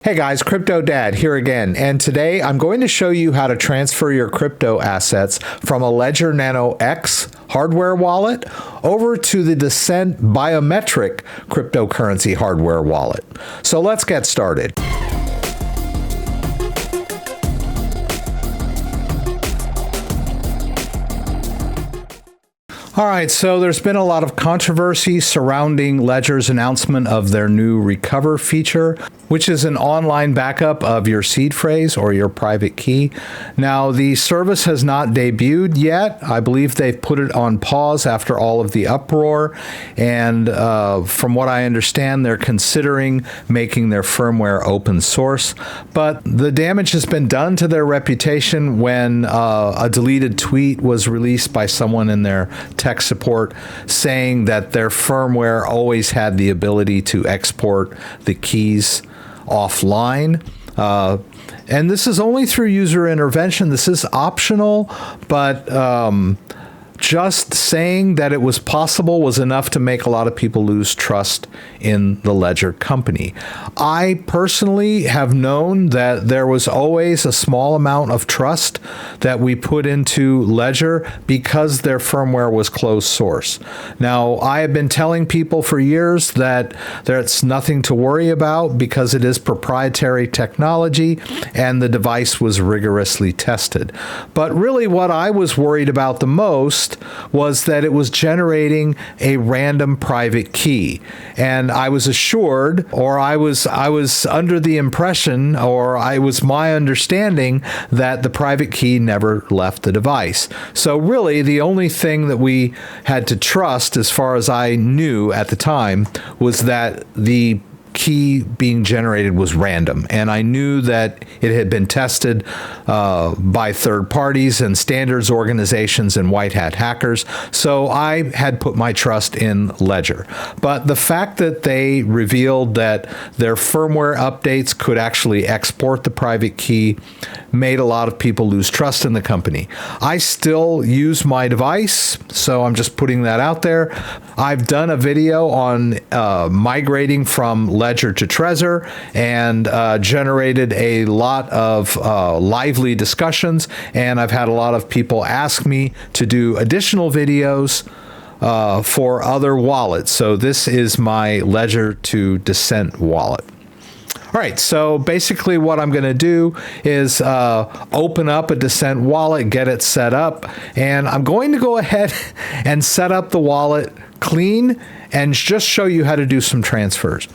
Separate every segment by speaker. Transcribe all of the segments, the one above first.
Speaker 1: Hey guys, CryptoDad here again, and today I'm going to show you how to transfer your crypto assets from a Ledger Nano X hardware wallet over to the Descent Biometric cryptocurrency hardware wallet. So let's get started. All right, so there's been a lot of controversy surrounding Ledger's announcement of their new Recover feature, which is an online backup of your seed phrase or your private key. Now, the service has not debuted yet. I believe they've put it on pause after all of the uproar, and from what I understand, they're considering making their firmware open source. But the damage has been done to their reputation when a deleted tweet was released by someone in their tech support saying that their firmware always had the ability to export the keys offline. And this is only through user intervention. This is optional, but just saying that it was possible was enough to make a lot of people lose trust in the Ledger company. I personally have known that there was always a small amount of trust that we put into Ledger because their firmware was closed source. Now, I have been telling people for years that there's nothing to worry about because it is proprietary technology and the device was rigorously tested. But really what I was worried about the most was that it was generating a random private key. And I was assured, or I was under the impression, or I was my understanding that the private key never left the device. So really, the only thing that we had to trust, as far as I knew at the time, was that the key being generated was random, and I knew that it had been tested by third parties and standards organizations and white hat hackers, so I had put my trust in Ledger. But the fact that they revealed that their firmware updates could actually export the private key made a lot of people lose trust in the company. I still use my device, so I'm just putting that out there. I've done a video on migrating from Ledger to Trezor and generated a lot of lively discussions, and I've had a lot of people ask me to do additional videos for other wallets. So this is my Ledger to Descent wallet. All right, so basically what I'm going to do is open up a Descent wallet, get it set up, and I'm going to go ahead and set up the wallet clean and just show you how to do some transfers.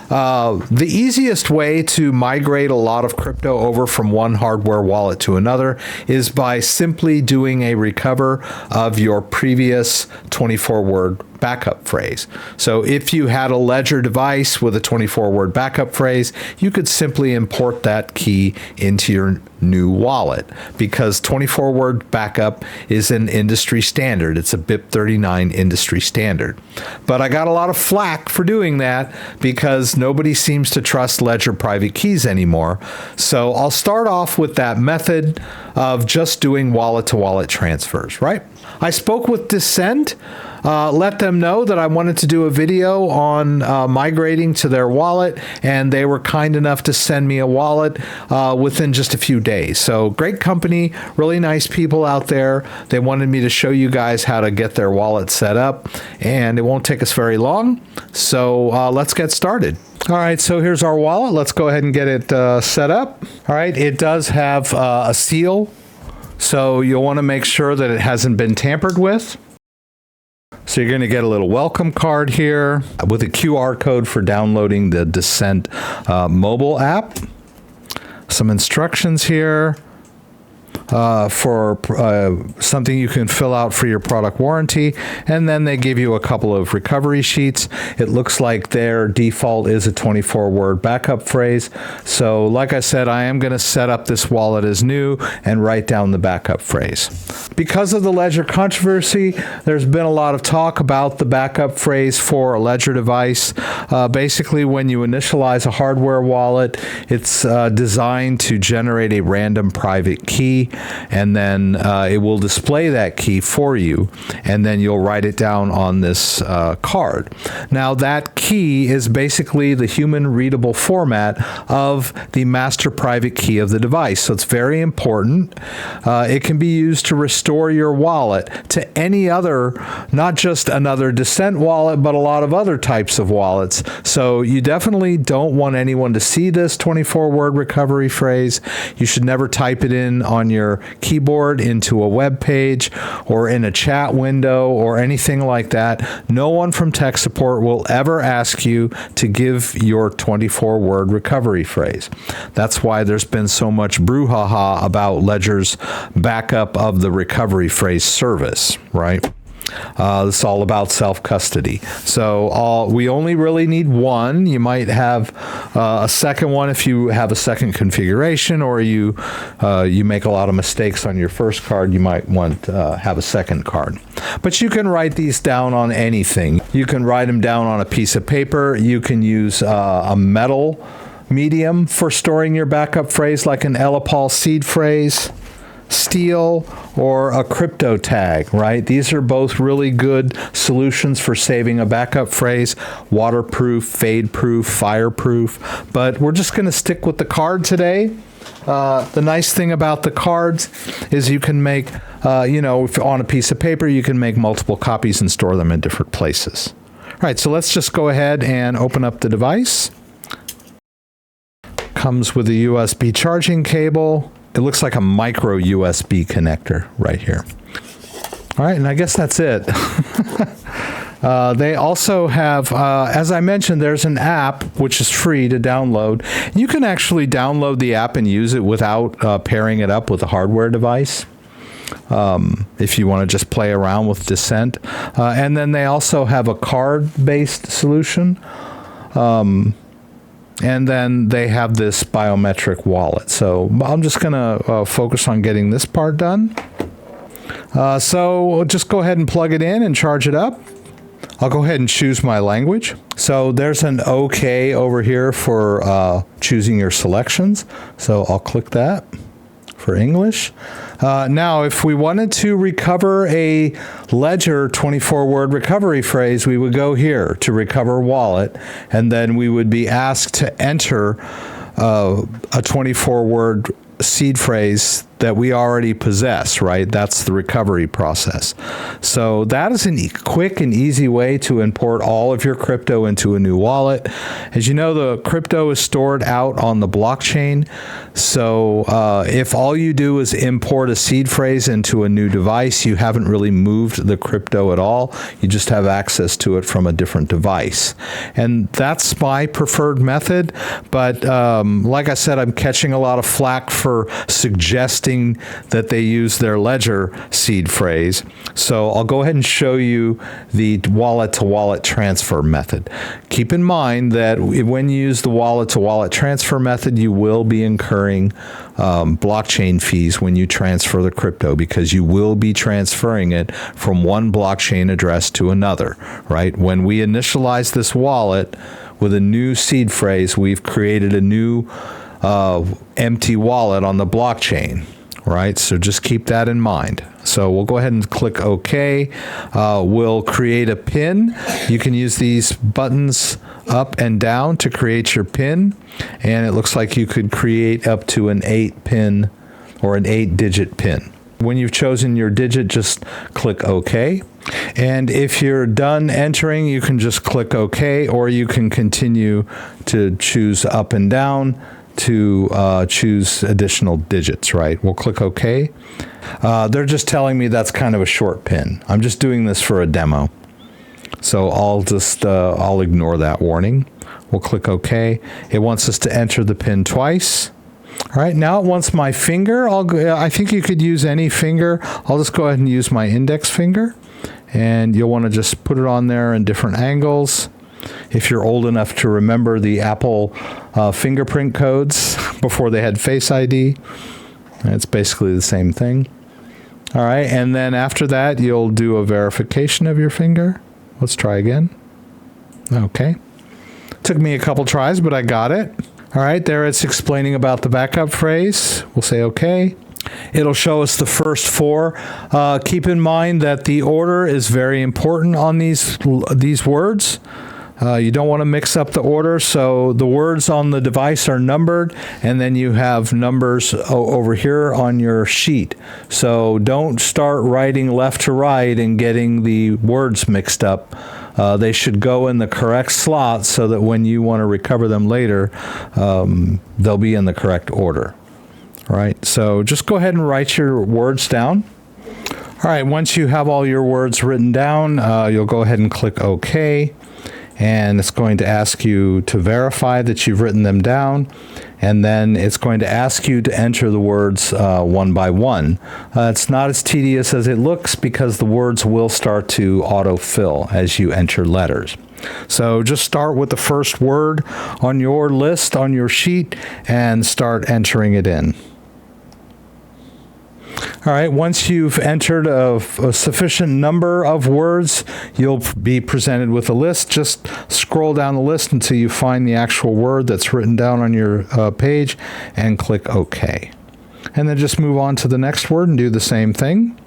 Speaker 1: The easiest way to migrate a lot of crypto over from one hardware wallet to another is by simply doing a recover of your previous 24-word backup phrase. So if you had a Ledger device with a 24-word backup phrase, you could simply import that key into your new wallet because 24-word backup is an industry standard. It's a BIP39 industry standard. But I got a lot of flack for doing that because nobody seems to trust Ledger private keys anymore. So I'll start off with that method of just doing wallet-to-wallet transfers, right? I spoke with Descent, let them know that I wanted to do a video on migrating to their wallet, and they were kind enough to send me a wallet within just a few days. So great company, really nice people out there. They wanted me to show you guys how to get their wallet set up, and it won't take us very long. So let's get started. All right, so here's our wallet. Let's go ahead and get it set up. All right, it does have a seal, so you'll want to make sure that it hasn't been tampered with. So you're going to get a little welcome card here with a QR code for downloading the Descent mobile app. Some instructions here for something you can fill out for your product warranty, and then they give you a couple of recovery sheets. It looks like their default is a 24-word backup phrase. So like I said, I am going to set up this wallet as new and write down the backup phrase. Because of the Ledger controversy, there's been a lot of talk about the backup phrase for a Ledger device. Basically, when you initialize a hardware wallet, it's designed to generate a random private key, and then it will display that key for you, and then you'll write it down on this card. Now that key is basically the human readable format of the master private key of the device, so it's very important. It can be used to restore your wallet to any other, not just another Descent wallet, but a lot of other types of wallets. So you definitely don't want anyone to see this 24-word recovery phrase. You should never type it in on your keyboard into a web page or in a chat window or anything like that. No one from tech support will ever ask you to give your 24-word recovery phrase. That's why there's been so much brouhaha about Ledger's backup of the recovery phrase service, right? It's all about self-custody. So we only really need one. You might have a second one if you have a second configuration, or you make a lot of mistakes on your first card. You might want to have a second card. But you can write these down on anything. You can write them down on a piece of paper. You can use a metal medium for storing your backup phrase, like an Elipal seed phrase, steel, or a CryptoDad, right? These are both really good solutions for saving a backup phrase, waterproof, fade-proof, fireproof, but we're just going to stick with the card today. The nice thing about the cards is you can make, if on a piece of paper, you can make multiple copies and store them in different places. All right, so let's just go ahead and open up the device. Comes with a USB charging cable. It looks like a micro USB connector right here. All right, and I guess that's it. They also have, as I mentioned, there's an app which is free to download. You can actually download the app and use it without pairing it up with a hardware device, if you want to just play around with Descent. And then they also have a card-based solution. And then they have this biometric wallet. So I'm just going to focus on getting this part done. So just go ahead and plug it in and charge it up. I'll go ahead and choose my language. So there's an OK over here for choosing your selections. So I'll click that for English. Now, if we wanted to recover a Ledger 24-word recovery phrase, we would go here to recover wallet, and then we would be asked to enter a 24-word seed phrase that we already possess, right? That's the recovery process. So that is a quick and easy way to import all of your crypto into a new wallet. As you know, the crypto is stored out on the blockchain. So if all you do is import a seed phrase into a new device, you haven't really moved the crypto at all. You just have access to it from a different device. And that's my preferred method. But like I said, I'm catching a lot of flack for suggesting that they use their Ledger seed phrase. So I'll go ahead and show you the wallet-to-wallet transfer method. Keep in mind that when you use the wallet-to-wallet transfer method, you will be incurring blockchain fees when you transfer the crypto, because you will be transferring it from one blockchain address to another, right? When we initialize this wallet with a new seed phrase, we've created a new empty wallet on the blockchain, right? So just keep that in mind. So we'll go ahead and click OK. We'll create a PIN. You can use these buttons up and down to create your PIN. And it looks like you could create up to an 8-pin or an 8-digit PIN. When you've chosen your digit, just click OK. And if you're done entering, you can just click OK, or you can continue to choose up and down to choose additional digits, right? We'll click OK. They're just telling me that's kind of a short pin. I'm just doing this for a demo. So I'll ignore that warning. We'll click OK. It wants us to enter the pin twice. All right, now it wants my finger. I think you could use any finger. I'll just go ahead and use my index finger. And you'll want to just put it on there in different angles. If you're old enough to remember the Apple fingerprint codes before they had Face ID, it's basically the same thing. All right, and then after that, you'll do a verification of your finger. Let's try again. Okay. Took me a couple tries, but I got it. All right, there it's explaining about the backup phrase. We'll say OK. It'll show us the first four. Keep in mind that the order is very important on these words. You don't want to mix up the order, so the words on the device are numbered, and then you have numbers over here on your sheet. So don't start writing left to right and getting the words mixed up. They should go in the correct slot so that when you want to recover them later, they'll be in the correct order. All right, so just go ahead and write your words down. All right, once you have all your words written down, you'll go ahead and click OK. And it's going to ask you to verify that you've written them down, and then it's going to ask you to enter the words one by one. It's not as tedious as it looks because the words will start to autofill as you enter letters. So just start with the first word on your list, on your sheet, and start entering it in. All right, once you've entered a sufficient number of words, you'll be presented with a list. Just scroll down the list until you find the actual word that's written down on your page and click OK. And then just move on to the next word and do the same thing.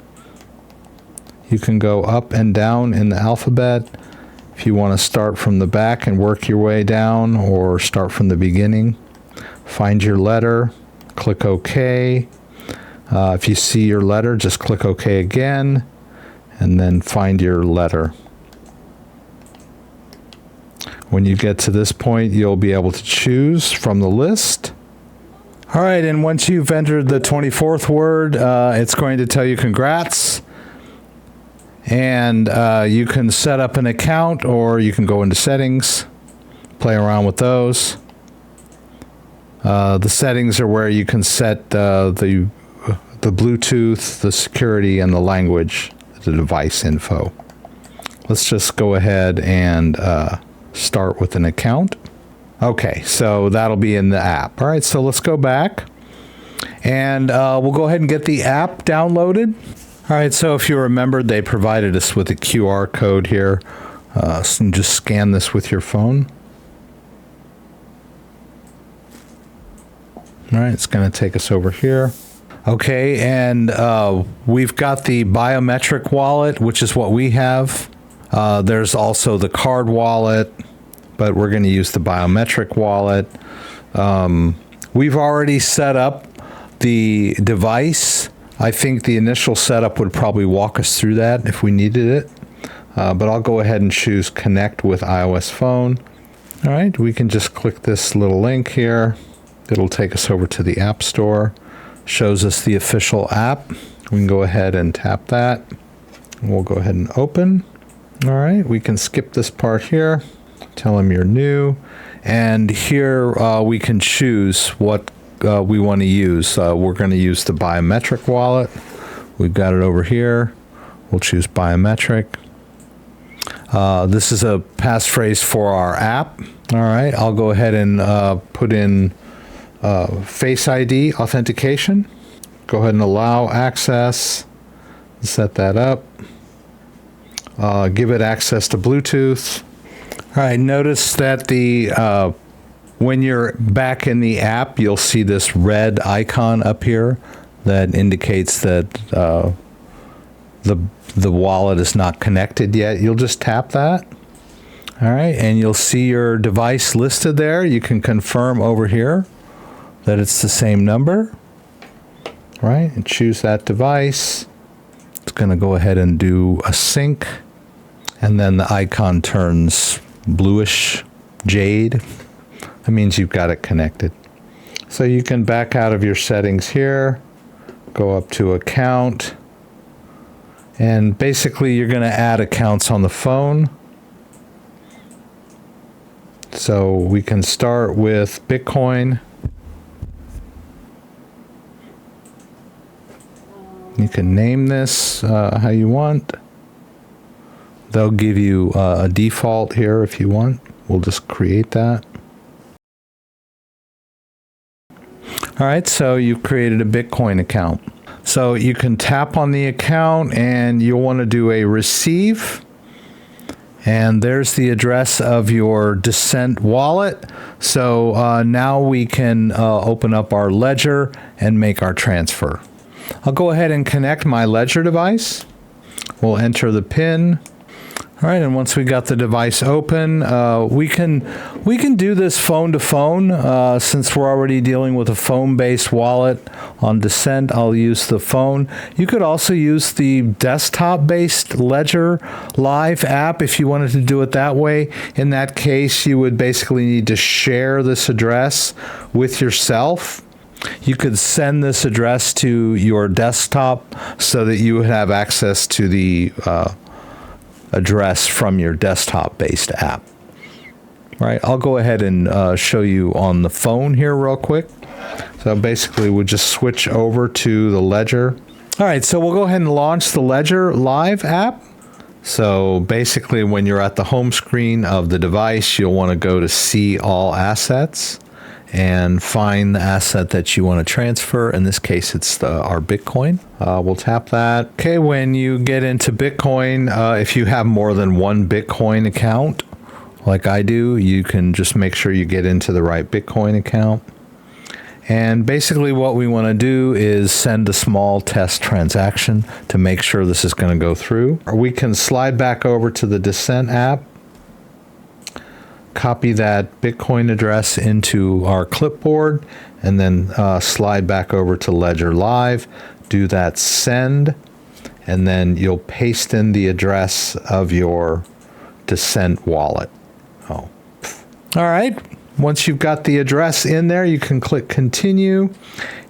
Speaker 1: You can go up and down in the alphabet if you want to start from the back and work your way down, or start from the beginning. Find your letter, click OK. If you see your letter, just click OK again, and then find your letter. When you get to this point, you'll be able to choose from the list. All right, and once you've entered the 24th word, it's going to tell you congrats. And you can set up an account, or you can go into settings, play around with those. The settings are where you can set the Bluetooth, the security, and the language, the device info. Let's just go ahead and start with an account. Okay, so that'll be in the app. All right, so let's go back, and we'll go ahead and get the app downloaded. All right, so if you remembered, they provided us with a QR code here. So just scan this with your phone. All right, it's going to take us over here. Okay, and we've got the biometric wallet, which is what we have. There's also the card wallet, but we're going to use the biometric wallet. We've already set up the device. I think the initial setup would probably walk us through that if we needed it. But I'll go ahead and choose Connect with iOS phone. All right, we can just click this little link here. It'll take us over to the App Store. Shows us the official app. We can go ahead and tap that. We'll go ahead and open. All right, we can skip this part here. Tell them you're new. And here we can choose what we want to use. We're going to use the biometric wallet. We've got it over here. We'll choose biometric. This is a passphrase for our app. All right, I'll go ahead and put in Face ID authentication. Go ahead and allow access. Set that up. Give it access to Bluetooth. All right, notice that when you're back in the app, you'll see this red icon up here that indicates that the wallet is not connected yet. You'll just tap that. All right, and you'll see your device listed there. You can confirm over here that it's the same number, right? And choose that device. It's going to go ahead and do a sync, and then the icon turns bluish jade. That means you've got it connected. So you can back out of your settings here, go up to account, and basically you're going to add accounts on the phone. So we can start with Bitcoin. You can name this how you want. They'll give you a default here if you want. We'll just create that. All right, so you've created a Bitcoin account. So you can tap on the account and you'll want to do a receive. And there's the address of your Descent wallet. So now we can open up our Ledger and make our transfer. I'll go ahead and connect my Ledger device. We'll enter the PIN. All right, and once we got the device open, we can do this phone to phone. Since we're already dealing with a phone-based wallet on Descent, I'll use the phone. You could also use the desktop-based Ledger Live app if you wanted to do it that way. In that case, you would basically need to share this address with yourself. You could send this address to your desktop so that you would have access to the address from your desktop-based app. All right, I'll go ahead and show you on the phone here real quick. So basically, we'll just switch over to the Ledger. All right, so we'll go ahead and launch the Ledger Live app. So basically, when you're at the home screen of the device, you'll want to go to See All Assets and find the asset that you want to transfer. In this case, it's our Bitcoin. We'll tap that. Okay, when you get into Bitcoin, if you have more than one Bitcoin account, like I do, you can just make sure you get into the right Bitcoin account. And basically what we want to do is send a small test transaction to make sure this is going to go through. Or we can slide back over to the Descent app, copy that Bitcoin address into our clipboard, and then slide back over to Ledger Live, do that send, and then you'll paste in the address of your Descent wallet. Oh. All right. Once you've got the address in there, you can click continue,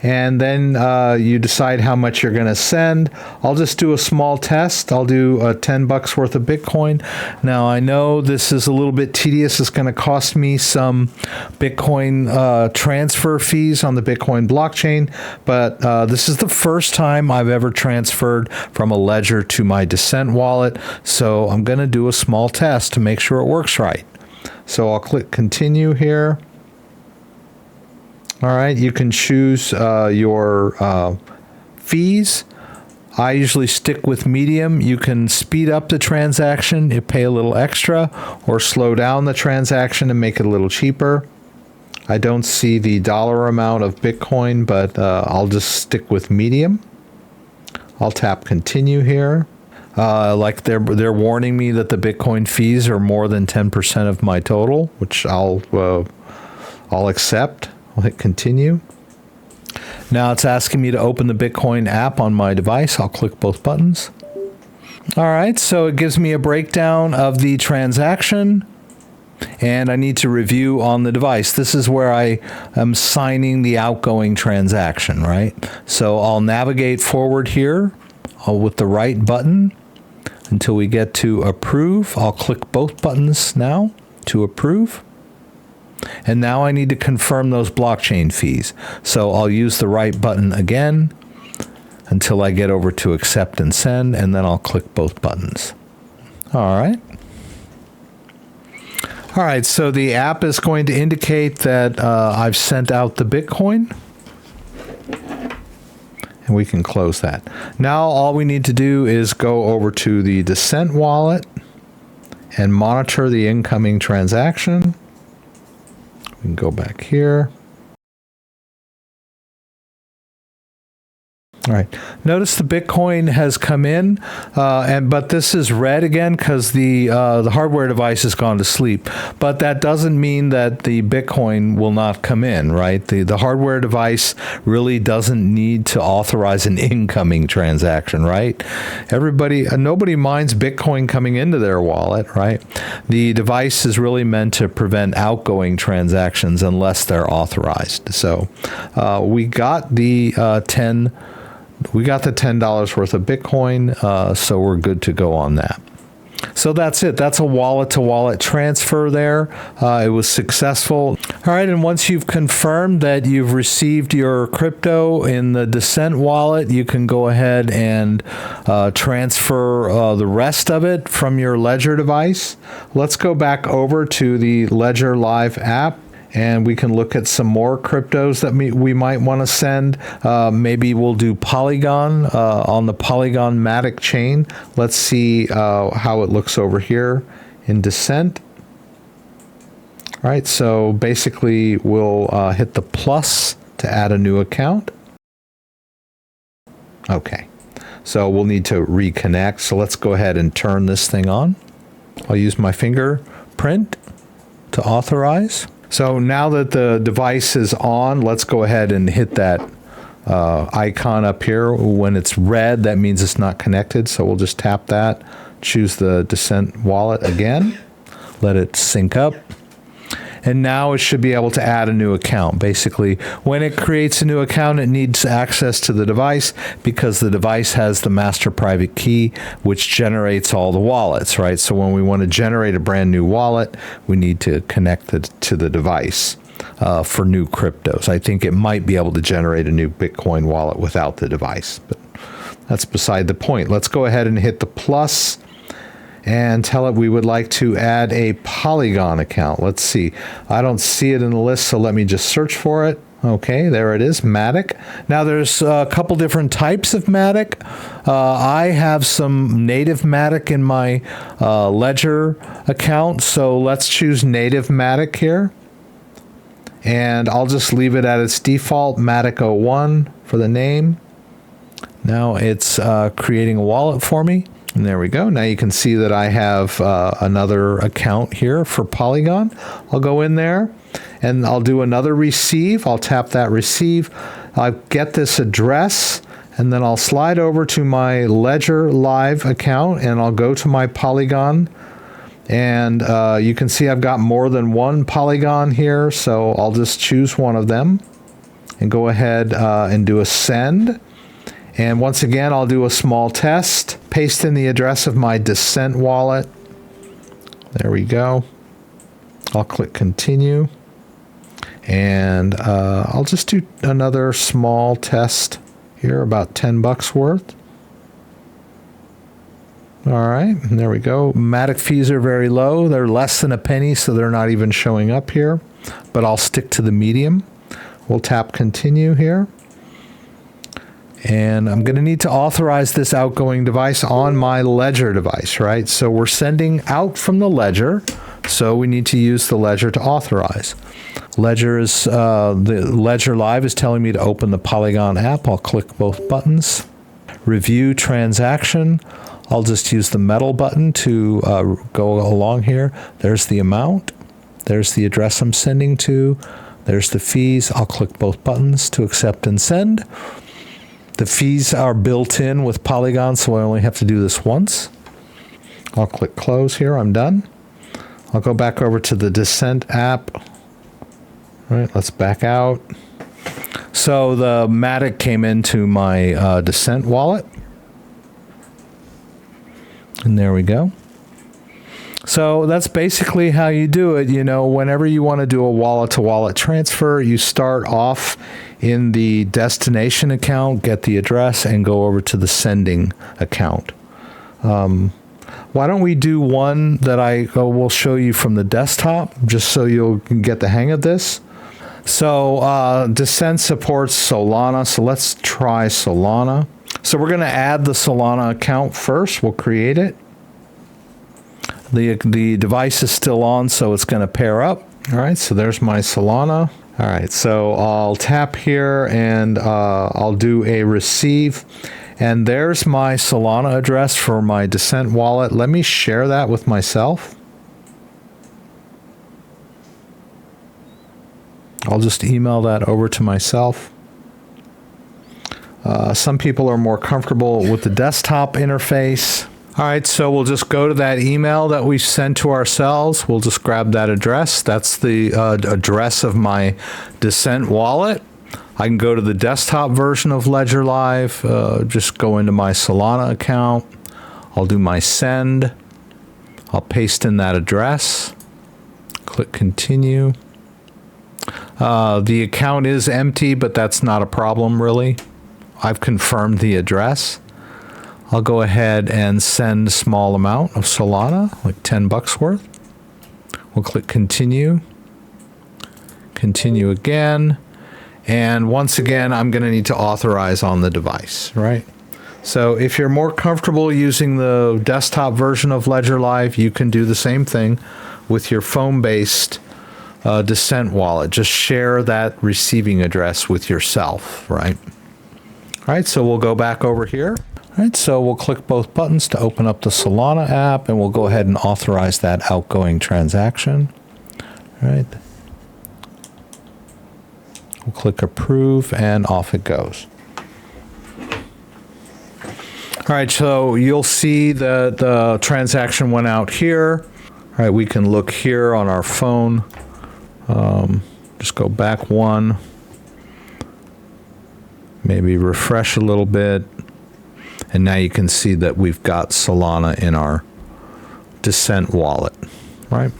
Speaker 1: and then you decide how much you're going to send. I'll just do a small test. I'll do $10 worth of Bitcoin. Now, I know this is a little bit tedious. It's going to cost me some Bitcoin transfer fees on the Bitcoin blockchain, but this is the first time I've ever transferred from a Ledger to my Descent wallet, so I'm going to do a small test to make sure it works right. So I'll click continue here. All right, you can choose your fees. I usually stick with medium. You can speed up the transaction, you pay a little extra, or slow down the transaction and make it a little cheaper. I don't see the dollar amount of Bitcoin, but I'll just stick with medium. I'll tap continue here. Like they're warning me that the Bitcoin fees are more than 10% of my total, which I'll accept. I'll hit continue. Now it's asking me to open the Bitcoin app on my device. I'll click both buttons. All right, so it gives me a breakdown of the transaction, and I need to review on the device. This is where I am signing the outgoing transaction, right? So I'll navigate forward here with the right button until we get to approve. I'll click both buttons now to approve. And now I need to confirm those blockchain fees. So I'll use the right button again until I get over to accept and send, and then I'll click both buttons. All right. All right, so the app is going to indicate that I've sent out the Bitcoin. And we can close that. Now all we need to do is go over to the Descent wallet and monitor the incoming transaction. We can go back here. All right. Notice the Bitcoin has come in, but this is red again because the hardware device has gone to sleep. But that doesn't mean that the Bitcoin will not come in, right? The hardware device really doesn't need to authorize an incoming transaction, right? Nobody minds Bitcoin coming into their wallet, right? The device is really meant to prevent outgoing transactions unless they're authorized. So we got the $10 worth of Bitcoin, so we're good to go on that. So that's it. That's a wallet-to-wallet transfer there. It was successful. All right, and once you've confirmed that you've received your crypto in the Descent wallet, you can go ahead and transfer the rest of it from your Ledger device. Let's go back over to the Ledger Live app, and we can look at some more cryptos that we might want to send. Maybe we'll do Polygon on the Polygon Matic chain. Let's see how it looks over here in Descent. All right, so basically we'll hit the plus to add a new account. Okay. So we'll need to reconnect. So let's go ahead and turn this thing on. I'll use my fingerprint to authorize. So now that the device is on, let's go ahead and hit that icon up here. When it's red, that means it's not connected. So we'll just tap that, choose the Descent wallet again, let it sync up. And now it should be able to add a new account. Basically, when it creates a new account, it needs access to the device because the device has the master private key, which generates all the wallets, right? So when we want to generate a brand new wallet, we need to connect it to the device for new cryptos. I think it might be able to generate a new Bitcoin wallet without the device, but that's beside the point. Let's go ahead and hit the plus and tell it we would like to add a Polygon account. Let's see. I don't see it in the list, so let me just search for it. Okay, there it is, Matic. Now there's a couple different types of Matic. I have some native Matic in my Ledger account, so let's choose native Matic here. And I'll just leave it at its default, Matic01 for the name. Now it's creating a wallet for me. And there we go. Now you can see that I have another account here for Polygon. I'll go in there and I'll do another receive. I'll tap that receive. I'll get this address and then I'll slide over to my Ledger Live account and I'll go to my Polygon. And you can see I've got more than one Polygon here. So I'll just choose one of them and go ahead and do a send. And once again, I'll do a small test, paste in the address of my Descent wallet. There we go. I'll click continue. And I'll just do another small test here, about 10 bucks worth. All right, and there we go. Matic fees are very low. They're less than a penny, so they're not even showing up here. But I'll stick to the medium. We'll tap continue here. And I'm going to need to authorize this outgoing device on my Ledger device, right? So we're sending out from the Ledger, so we need to use the Ledger to authorize. The Ledger Live is telling me to open the Polygon app. I'll click both buttons. Review transaction. I'll just use the metal button to go along here. There's the amount. There's the address I'm sending to. There's the fees. I'll click both buttons to accept and send. The fees are built in with Polygon, so I only have to do this once. I'll click close here. I'm done. I'll go back over to the Descent app. All right, let's back out. So the Matic came into my Descent wallet. And there we go. So that's basically how you do it. You know, whenever you want to do a wallet-to-wallet transfer, you start off in the destination account, get the address, and go over to the sending account. Why don't we do one that I will show you from the desktop, just so you'll get the hang of this. So Descent supports Solana, so let's try Solana. So we're going to add the Solana account first. We'll create it. The device is still on, so it's going to pair up. All right, so there's my Solana. All right, so I'll tap here and I'll do a receive. And there's my Solana address for my Descent wallet. Let me share that with myself. I'll just email that over to myself. Some people are more comfortable with the desktop interface. All right, so we'll just go to that email that we sent to ourselves. We'll just grab that address. That's the address of my Descent wallet. I can go to the desktop version of Ledger Live, just go into my Solana account. I'll do my send. I'll paste in that address. Click continue. The account is empty, but that's not a problem really. I've confirmed the address. I'll go ahead and send a small amount of Solana, like 10 bucks worth. We'll click continue. Continue again. And once again, I'm going to need to authorize on the device, right? So if you're more comfortable using the desktop version of Ledger Live, you can do the same thing with your phone-based Descent wallet. Just share that receiving address with yourself, right? All right, so we'll go back over here. All right, so we'll click both buttons to open up the Solana app, and we'll go ahead and authorize that outgoing transaction. All right. We'll click approve, and off it goes. All right, so you'll see that the transaction went out here. All right, we can look here on our phone. Just go back one. Maybe refresh a little bit. And now you can see that we've got Solana in our Descent wallet, right?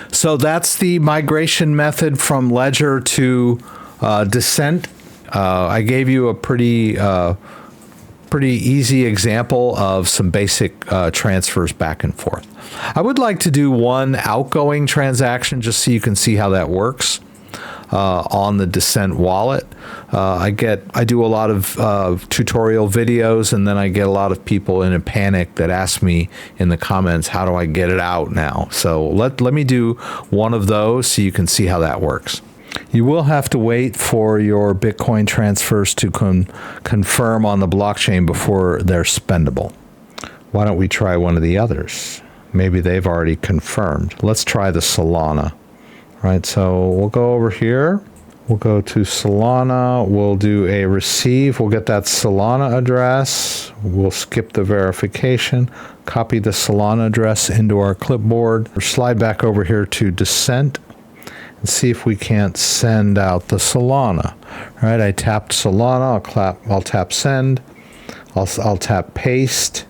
Speaker 1: So that's the migration method from Ledger to Descent. I gave you a pretty easy example of some basic transfers back and forth. I would like to do one outgoing transaction just so you can see how that works on the Descent wallet. I do a lot of tutorial videos, and then I get a lot of people in a panic that ask me in the comments, how do I get it out now? So let me do one of those so you can see how that works. You will have to wait for your Bitcoin transfers to confirm on the blockchain before they're spendable. Why don't we try one of the others? Maybe they've already confirmed. Let's try the Solana. All right, so we'll go over here. We'll go to Solana. We'll do a receive. We'll get that Solana address. We'll skip the verification. Copy the Solana address into our clipboard. Slide back over here to Descent and see if we can't send out the Solana. All right, I tapped Solana. I'll tap send. I'll tap paste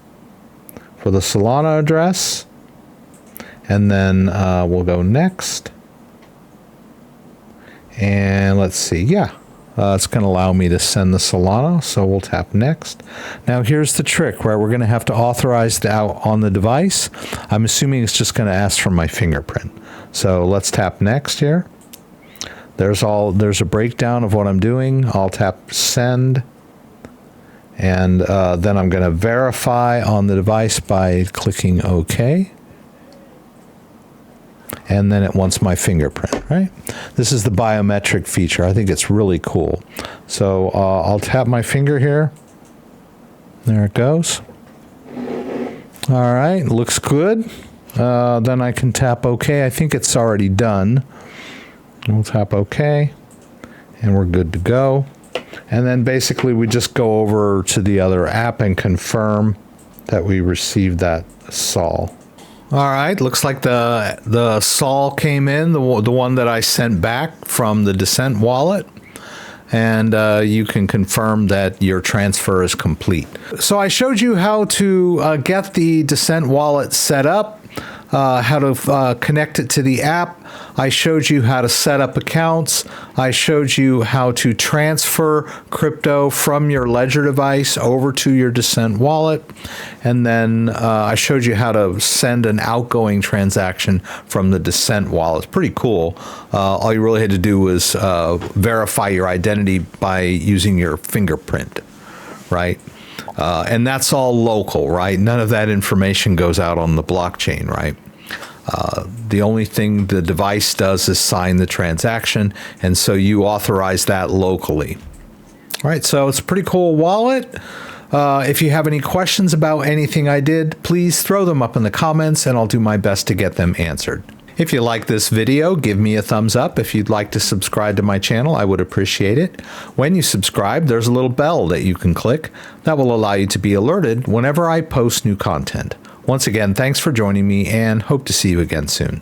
Speaker 1: for the Solana address. And then we'll go next. And let's see, it's going to allow me to send the Solana, so we'll tap next. Now here's the trick, right? We're going to have to authorize it out on the device. I'm assuming it's just going to ask for my fingerprint. So let's tap next here. There's a breakdown of what I'm doing. I'll tap send, and then I'm going to verify on the device by clicking OK. And then it wants my fingerprint, right? This is the biometric feature. I think it's really cool. So I'll tap my finger here. There it goes. All right, looks good. Then I can tap OK. I think it's already done. We'll tap OK, and we're good to go. And then basically we just go over to the other app and confirm that we received that SOL. All right, looks like the SOL came in, the one that I sent back from the Descent wallet, and you can confirm that your transfer is complete. So I showed you how to get the Descent wallet set up, how to connect it to the app. I showed you how to set up accounts. I showed you how to transfer crypto from your Ledger device over to your Descent wallet. And then I showed you how to send an outgoing transaction from the Descent wallet. It's pretty cool. All you really had to do was verify your identity by using your fingerprint, right? And that's all local, right? None of that information goes out on the blockchain, right? The only thing the device does is sign the transaction, and so you authorize that locally. All right, so it's a pretty cool wallet. If you have any questions about anything I did, please throw them up in the comments, and I'll do my best to get them answered. If you like this video, give me a thumbs up. If you'd like to subscribe to my channel, I would appreciate it. When you subscribe, there's a little bell that you can click that will allow you to be alerted whenever I post new content. Once again, thanks for joining me, and hope to see you again soon.